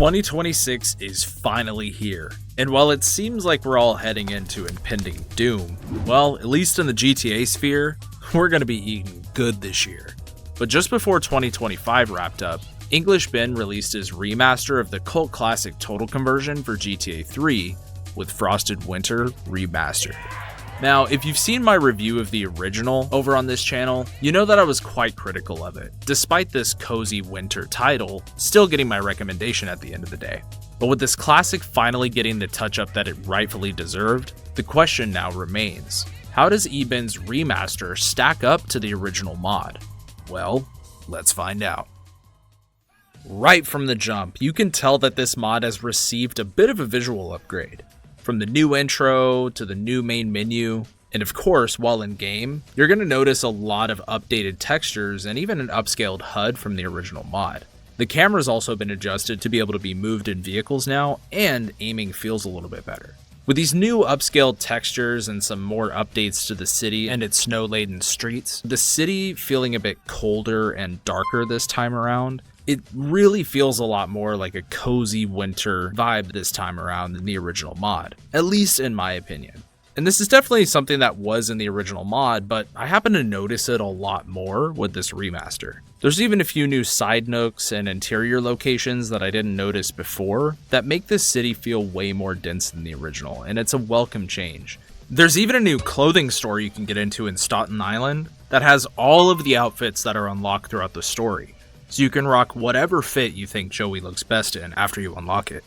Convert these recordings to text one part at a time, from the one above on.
2026 is finally here, and while it seems like we're all heading into impending doom, well, at least in the GTA sphere, we're gonna be eating good this year. But just before 2025 wrapped up, English Ben released his remaster of the cult classic Total Conversion for GTA 3 with Frosted Winter Remastered. Now, if you've seen my review of the original over on this channel, you know that I was quite critical of it, despite this cozy winter title still getting my recommendation at the end of the day. But with this classic finally getting the touch-up that it rightfully deserved, the question now remains, how does eBen's remaster stack up to the original mod? Well, let's find out. Right from the jump, you can tell that this mod has received a bit of a visual upgrade. From the new intro to the new main menu, and of course, while in game, you're going to notice a lot of updated textures and even an upscaled HUD from the original mod. The camera's also been adjusted to be able to be moved in vehicles now, and aiming feels a little bit better. With these new upscaled textures and some more updates to the city and its snow-laden streets, the city feeling a bit colder and darker this time around, it really feels a lot more like a cozy winter vibe this time around than the original mod, at least in my opinion. And this is definitely something that was in the original mod, but I happen to notice it a lot more with this remaster. There's even a few new side nooks and interior locations that I didn't notice before that make this city feel way more dense than the original, and it's a welcome change. There's even a new clothing store you can get into in Staten Island that has all of the outfits that are unlocked throughout the story. So you can rock whatever fit you think Joey looks best in after you unlock it.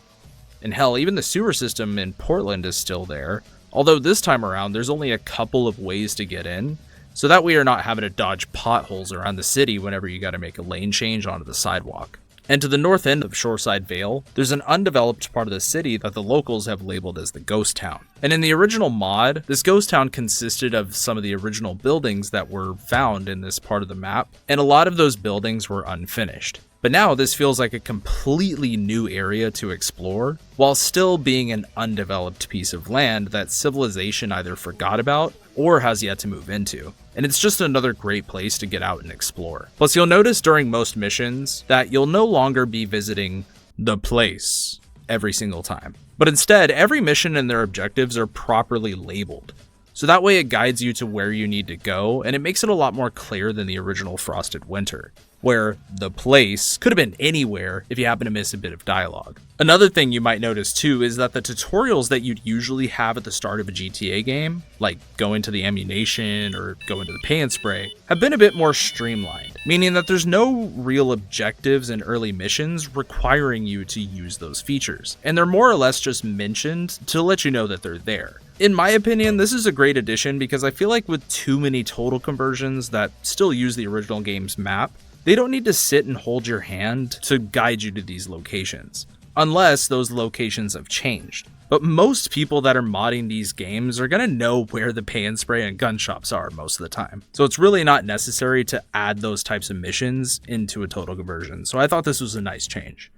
And hell, even the sewer system in Portland is still there, although this time around there's only a couple of ways to get in, so that way you're not having to dodge potholes around the city whenever you gotta make a lane change onto the sidewalk. And to the north end of Shoreside Vale, there's an undeveloped part of the city that the locals have labeled as the Ghost Town. And in the original mod, this Ghost Town consisted of some of the original buildings that were found in this part of the map, and a lot of those buildings were unfinished. But now this feels like a completely new area to explore, while still being an undeveloped piece of land that civilization either forgot about or has yet to move into. And it's just another great place to get out and explore. Plus, you'll notice during most missions that you'll no longer be visiting the place every single time. But instead, every mission and their objectives are properly labeled. So that way it guides you to where you need to go, and it makes it a lot more clear than the original Frosted Winter, where the place could have been anywhere if you happen to miss a bit of dialogue. Another thing you might notice too is that the tutorials that you'd usually have at the start of a GTA game, like going to the ammunition or going to the pay and spray, have been a bit more streamlined, meaning that there's no real objectives in early missions requiring you to use those features, and they're more or less just mentioned to let you know that they're there. In my opinion, this is a great addition because I feel like with too many total conversions that still use the original game's map, they don't need to sit and hold your hand to guide you to these locations, unless those locations have changed. But most people that are modding these games are going to know where the pay and spray and gun shops are most of the time. So it's really not necessary to add those types of missions into a total conversion. So I thought this was a nice change.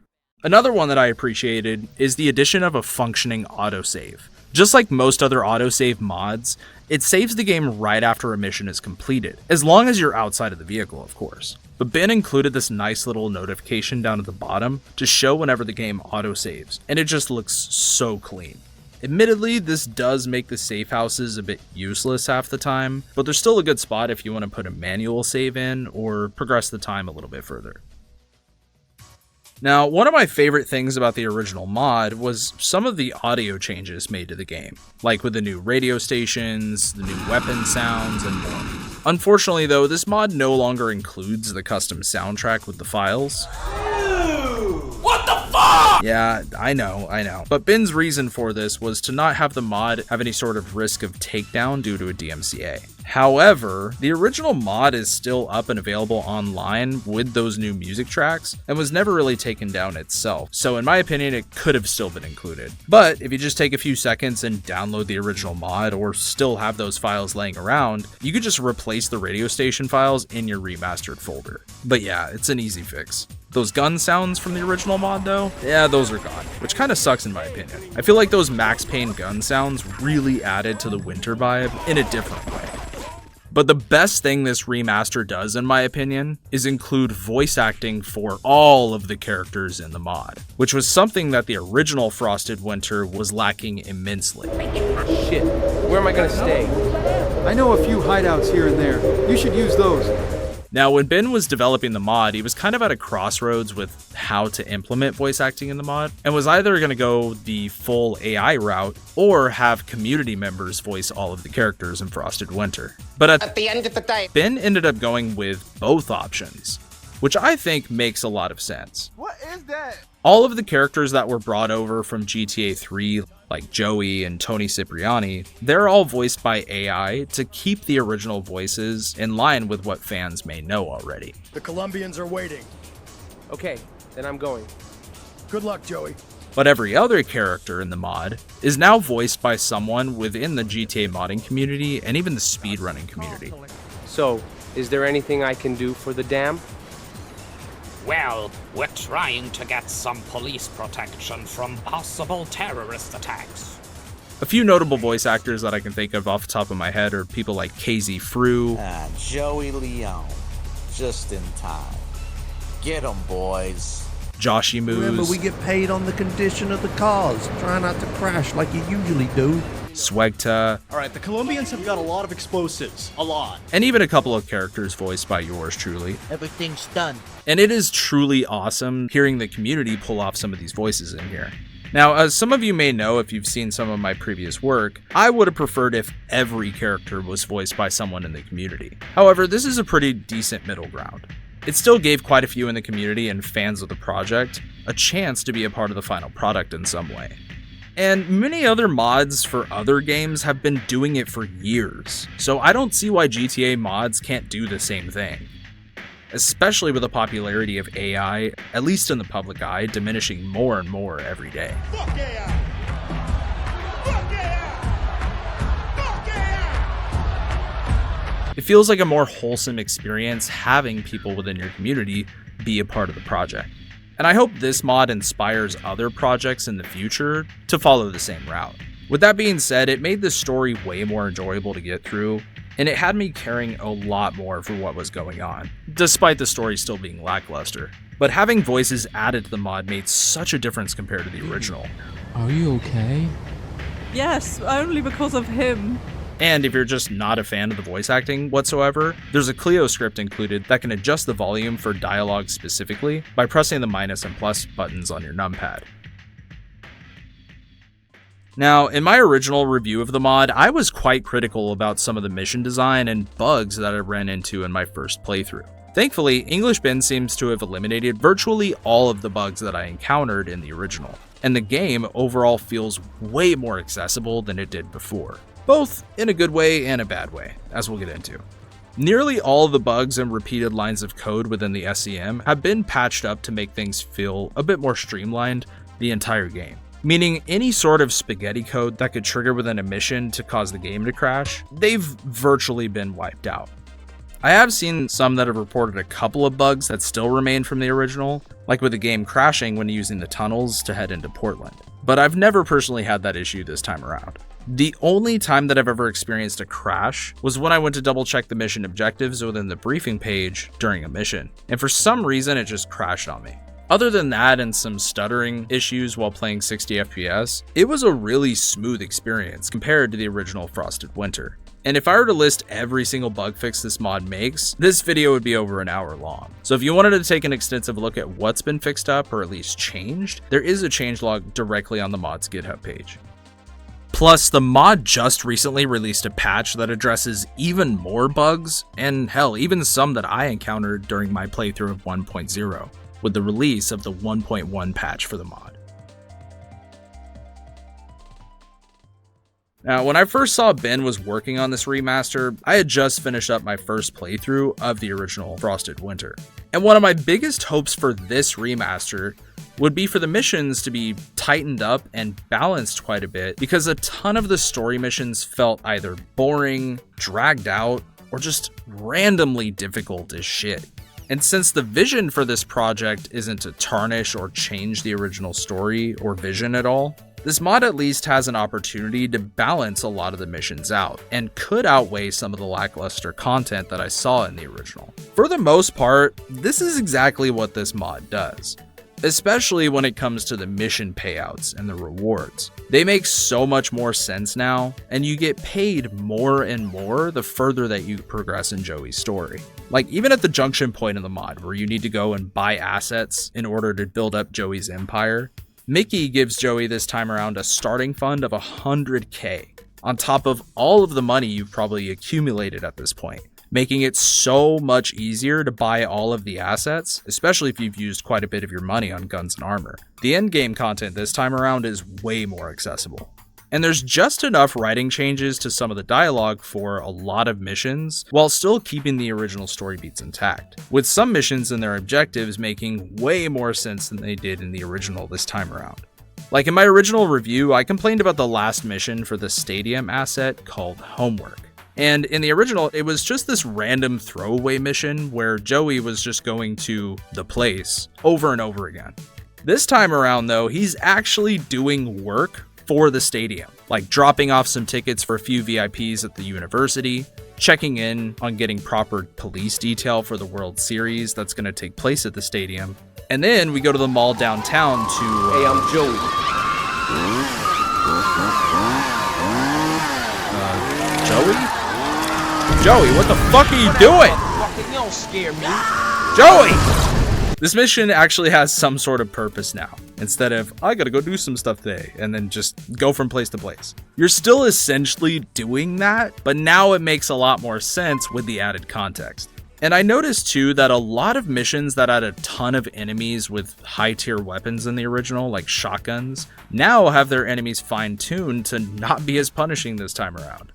Another one that I appreciated is the addition of a functioning autosave. Just like most other autosave mods, it saves the game right after a mission is completed, as long as you're outside of the vehicle, of course. But Ben included this nice little notification down at the bottom to show whenever the game autosaves, and it just looks so clean. Admittedly, this does make the safe houses a bit useless half the time, but they're still a good spot if you want to put a manual save in or progress the time a little bit further. Now, one of my favorite things about the original mod was some of the audio changes made to the game, like with the new radio stations, the new weapon sounds, and more. Unfortunately though, this mod no longer includes the custom soundtrack with the files. What the fuck? Yeah, I know. But Ben's reason for this was to not have the mod have any sort of risk of takedown due to a DMCA. However, the original mod is still up and available online with those new music tracks and was never really taken down itself. So in my opinion, it could have still been included. But if you just take a few seconds and download the original mod or still have those files laying around, you could just replace the radio station files in your remastered folder. But yeah, it's an easy fix. Those gun sounds from the original mod though, yeah, those are gone, which kind of sucks in my opinion. I feel like those Max Payne gun sounds really added to the winter vibe in a different way. But the best thing this remaster does, in my opinion, is include voice acting for all of the characters in the mod, which was something that the original Frosted Winter was lacking immensely. Shit, where am I gonna stay? I know a few hideouts here and there. You should use those. Now, when Ben was developing the mod, he was kind of at a crossroads with how to implement voice acting in the mod, and was either going to go the full AI route or have community members voice all of the characters in Frosted Winter. But at the end of the day, Ben ended up going with both options, which I think makes a lot of sense. What is that? All of the characters that were brought over from GTA 3, like Joey and Tony Cipriani, they're all voiced by AI to keep the original voices in line with what fans may know already. The Colombians are waiting. Okay, then I'm going. Good luck, Joey. But every other character in the mod is now voiced by someone within the GTA modding community and even the speedrunning community. So, is there anything I can do for the dam? Well, we're trying to get some police protection from possible terrorist attacks. A few notable voice actors that I can think of off the top of my head are people like KZ Frew, Joey Leone, just in time. Get 'em, boys. Joshy Remember, we Moose, get paid on the condition of the cars. Try not to crash like you usually do. Swegta, Alright, the Colombians have got a lot of explosives. A lot. and even a couple of characters voiced by yours truly. Everything's done. And it is truly awesome hearing the community pull off some of these voices in here. Now, as some of you may know if you've seen some of my previous work, I would have preferred if every character was voiced by someone in the community. However, this is a pretty decent middle ground. It still gave quite a few in the community and fans of the project a chance to be a part of the final product in some way. And many other mods for other games have been doing it for years, so I don't see why GTA mods can't do the same thing. Especially with the popularity of AI, at least in the public eye, diminishing more and more every day. Fuck AI! Fuck AI! Fuck AI! It feels like a more wholesome experience having people within your community be a part of the project. And I hope this mod inspires other projects in the future to follow the same route. With that being said, it made the story way more enjoyable to get through, and it had me caring a lot more for what was going on, despite the story still being lackluster. But having voices added to the mod made such a difference compared to the original. Are you okay? Yes, only because of him. And if you're just not a fan of the voice acting whatsoever, there's a Clio script included that can adjust the volume for dialogue specifically by pressing the minus and plus buttons on your numpad. Now, in my original review of the mod, I was quite critical about some of the mission design and bugs that I ran into in my first playthrough. Thankfully, English Ben seems to have eliminated virtually all of the bugs that I encountered in the original, and the game overall feels way more accessible than it did before, both in a good way and a bad way, as we'll get into. Nearly all of the bugs and repeated lines of code within the SCM have been patched up to make things feel a bit more streamlined the entire game. Meaning any sort of spaghetti code that could trigger within a mission to cause the game to crash, they've virtually been wiped out. I have seen some that have reported a couple of bugs that still remain from the original, like with the game crashing when using the tunnels to head into Portland, but I've never personally had that issue this time around. The only time that I've ever experienced a crash was when I went to double check the mission objectives within the briefing page during a mission, and for some reason it just crashed on me. Other than that and some stuttering issues while playing 60 FPS, it was a really smooth experience compared to the original Frosted Winter. And if I were to list every single bug fix this mod makes, this video would be over an hour long. So if you wanted to take an extensive look at what's been fixed up or at least changed, there is a changelog directly on the mod's GitHub page. Plus, the mod just recently released a patch that addresses even more bugs, and hell, even some that I encountered during my playthrough of 1.0. with the release of the 1.1 patch for the mod. Now, when I first saw Ben was working on this remaster, I had just finished up my first playthrough of the original Frosted Winter. And one of my biggest hopes for this remaster would be for the missions to be tightened up and balanced quite a bit, because a ton of the story missions felt either boring, dragged out, or just randomly difficult as shit. And since the vision for this project isn't to tarnish or change the original story or vision at all, This mod at least has an opportunity to balance a lot of the missions out, and could outweigh some of the lackluster content that I saw in the original. For the most part, this is exactly what this mod does, especially when it comes to the mission payouts and the rewards. They make so much more sense now, and you get paid more and more the further that you progress in Joey's story. Like, even at the junction point in the mod where you need to go and buy assets in order to build up Joey's empire, Mickey gives Joey this time around a starting fund of 100k, on top of all of the money you've probably accumulated at this point, making it so much easier to buy all of the assets, especially if you've used quite a bit of your money on guns and armor. The endgame content this time around is way more accessible. And there's just enough writing changes to some of the dialogue for a lot of missions, while still keeping the original story beats intact, with some missions and their objectives making way more sense than they did in the original this time around. Like in my original review, I complained about the last mission for the stadium asset called Homework. And in the original, it was just this random throwaway mission where Joey was just going to the place over and over again. This time around though, he's actually doing work for the stadium, like dropping off some tickets for a few VIPs at the university, checking in on getting proper police detail for the World Series that's going to take place at the stadium. And then we go to the mall downtown to... Hey, I'm Joey. Joey? Joey, what the fuck are you doing? You don't scare me. Joey! This mission actually has some sort of purpose now, instead of, I gotta go do some stuff today, and then just go from place to place. You're still essentially doing that, but now it makes a lot more sense with the added context. And I noticed too that a lot of missions that had a ton of enemies with high tier weapons in the original, like shotguns, now have their enemies fine-tuned to not be as punishing this time around.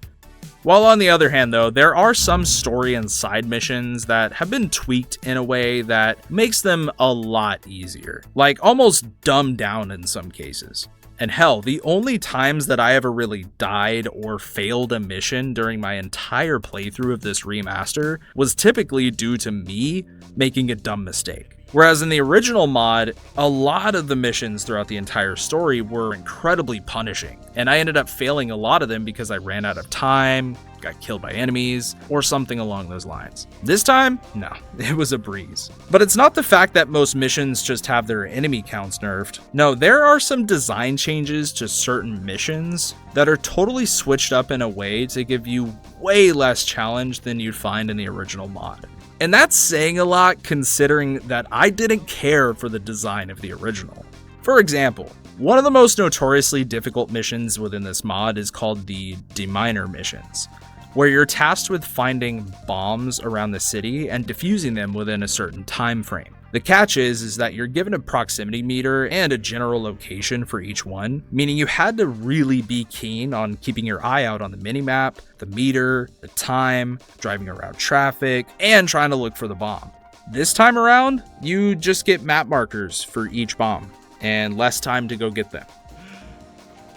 While on the other hand though, there are some story and side missions that have been tweaked in a way that makes them a lot easier, like almost dumbed down in some cases. And hell, the only times that I ever really died or failed a mission during my entire playthrough of this remaster was typically due to me making a dumb mistake. Whereas in the original mod, a lot of the missions throughout the entire story were incredibly punishing, and I ended up failing a lot of them because I ran out of time, got killed by enemies, or something along those lines. This time, no, it was a breeze. But it's not the fact that most missions just have their enemy counts nerfed. No, there are some design changes to certain missions that are totally switched up in a way to give you way less challenge than you'd find in the original mod. And that's saying a lot considering that I didn't care for the design of the original. For example, one of the most notoriously difficult missions within this mod is called the Deminer missions, where you're tasked with finding bombs around the city and defusing them within a certain time frame. The catch is that you're given a proximity meter and a general location for each one, meaning you had to really be keen on keeping your eye out on the minimap, the meter, the time, driving around traffic, and trying to look for the bomb. This time around, you just get map markers for each bomb, and less time to go get them.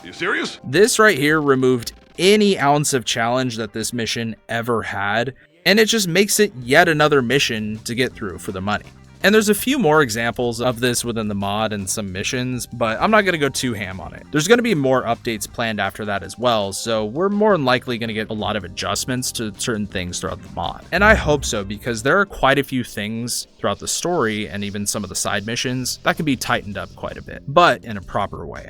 You serious? This right here removed any ounce of challenge that this mission ever had, and it just makes it yet another mission to get through for the money. And there's a few more examples of this within the mod and some missions, but I'm not going to go too ham on it. There's going to be more updates planned after that as well, so we're more than likely going to get a lot of adjustments to certain things throughout the mod. And I hope so, because there are quite a few things throughout the story and even some of the side missions that can be tightened up quite a bit, but in a proper way.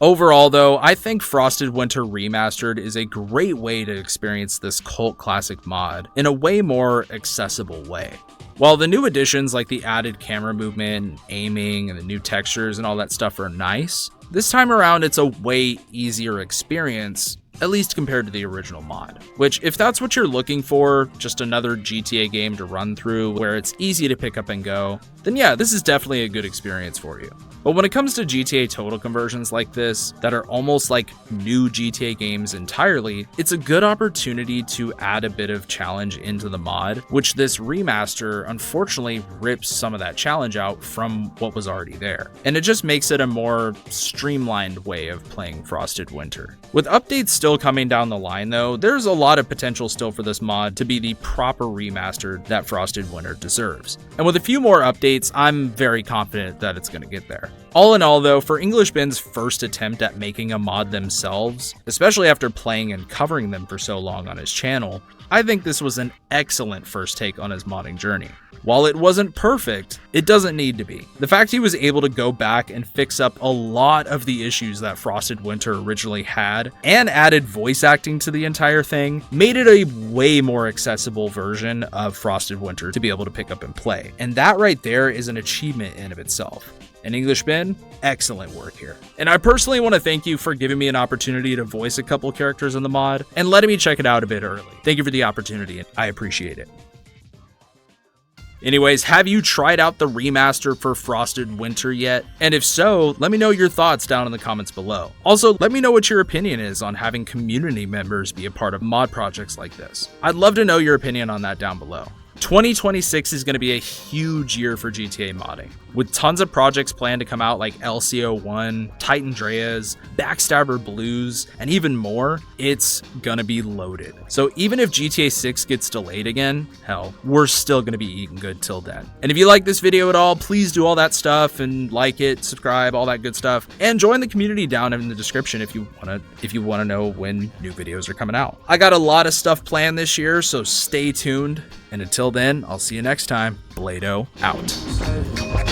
Overall though, I think Frosted Winter Remastered is a great way to experience this cult classic mod in a way more accessible way. While the new additions like the added camera movement, aiming, and the new textures and all that stuff are nice, this time around it's a way easier experience, at least compared to the original mod. Which, if that's what you're looking for, just another GTA game to run through where it's easy to pick up and go, then yeah, this is definitely a good experience for you. But when it comes to GTA Total conversions like this, that are almost like new GTA games entirely, it's a good opportunity to add a bit of challenge into the mod, which this remaster unfortunately rips some of that challenge out from what was already there. And it just makes it a more streamlined way of playing Frosted Winter. With updates still coming down the line though, there's a lot of potential still for this mod to be the proper remaster that Frosted Winter deserves. And with a few more updates, I'm very confident that it's going to get there. All in all though, for English Ben's first attempt at making a mod themselves, especially after playing and covering them for so long on his channel, I think this was an excellent first take on his modding journey. While it wasn't perfect, it doesn't need to be. The fact he was able to go back and fix up a lot of the issues that Frosted Winter originally had, and added voice acting to the entire thing, made it a way more accessible version of Frosted Winter to be able to pick up and play. And that right there is an achievement in of itself. And English Ben, excellent work here. And I personally want to thank you for giving me an opportunity to voice a couple characters in the mod and letting me check it out a bit early. Thank you for the opportunity, and I appreciate it. Anyways, have you tried out the remaster for Frosted Winter yet? And if so, let me know your thoughts down in the comments below. Also, let me know what your opinion is on having community members be a part of mod projects like this. I'd love to know your opinion on that down below. 2026 is going to be a huge year for GTA modding, with tons of projects planned to come out like LCO1, Titan Dreas, Backstabber Blues, and even more. It's gonna be loaded. So even if GTA 6 gets delayed again, hell, we're still gonna be eating good till then. And if you like this video at all, please do all that stuff and like it, subscribe, all that good stuff, and join the community down in the description if you wanna know when new videos are coming out. I got a lot of stuff planned this year, so stay tuned. And until then, I'll see you next time. BladeO out.